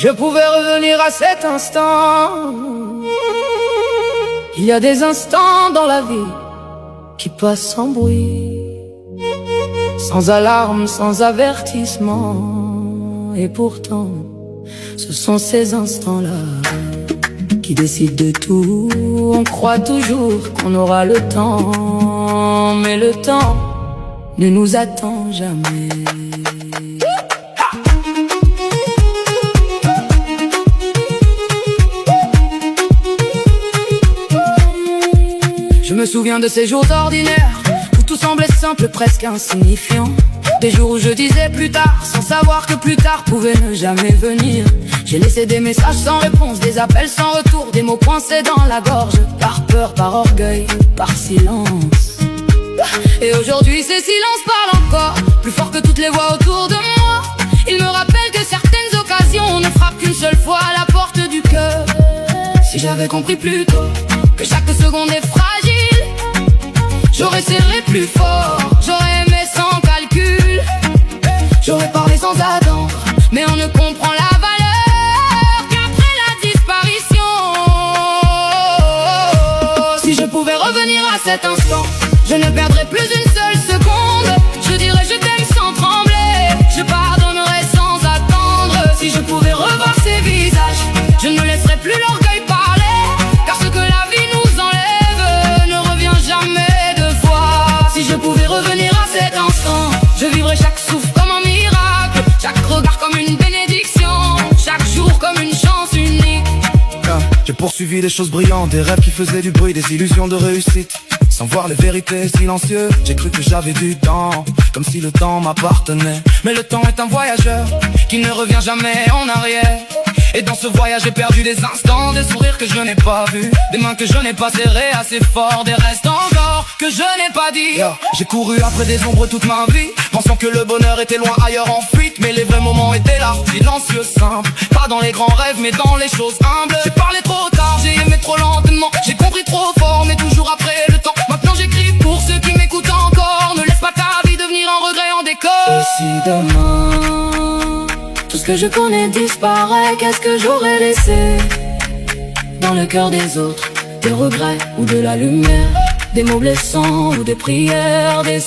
je pouvais revenir à cet instant. Il y a des instants dans la vie qui passent sans bruit, sans alarme, sans avertissement. Et pourtant, ce sont ces instants-là qui décident de tout. On croit toujours qu'on aura le temps, mais le temps ne nous attend jamais. Je me souviens de ces jours ordinaires où tout semblait simple, presque insignifiant. Des jours où je disais plus tard, sans savoir que plus tard pouvait ne jamais venir. J'ai laissé des messages sans réponse, des appels sans retour, des mots coincés dans la gorge, par peur, par orgueil, par silence. Et aujourd'hui ces silences parlent encore, plus fort que toutes les voix autour de moi. Ils me rappellent que certaines occasions ne frappent qu'une seule fois à la porte du cœur. Si j'avais compris plus tôt que chaque seconde est fragile, j'aurais serré plus fort, j'aurais aimé sans calcul, j'aurais parlé sans attendre, mais on ne comprend la valeur qu'après la disparition. Si je pouvais revenir à cet instant, je ne perdrais plus une seule seconde. Je dirais je t'aime sans trembler, je pardonnerais sans attendre. Si je pouvais revoir ces visages, je ne laisserais plus l'orgueil parler, car ce que la vie nous enlève ne revient jamais deux fois. Si je pouvais revenir à cet instant, je vivrais chaque souffle comme un miracle, chaque regard comme une bénédiction, chaque jour comme une chance unique. J'ai poursuivi des choses brillantes, des rêves qui faisaient du bruit, des illusions de réussite. Sans voir les vérités silencieuses, j'ai cru que j'avais du temps, comme si le temps m'appartenait. Mais le temps est un voyageur qui ne revient jamais en arrière. Et dans ce voyage j'ai perdu des instants, des sourires que je n'ai pas vus, des mains que je n'ai pas serrées assez fort, des restes encore que je n'ai pas dit. J'ai couru après des ombres toute ma vie, pensant que le bonheur était loin ailleurs en fuite. Mais les vrais moments étaient là, silencieux, simples, pas dans les grands rêves mais dans les choses humbles. J'ai parlé trop tard, j'ai aimé trop lentement, j'ai compris trop fort mais toujours après le temps. Maintenant j'écris pour ceux qui m'écoutent encore, ne laisse pas ta vie devenir un regret en décor. Et si demain tout ce que je connais disparaît, qu'est-ce que j'aurais laissé dans le cœur des autres? Des regrets ou de la lumière, des mots blessants ou des prières, des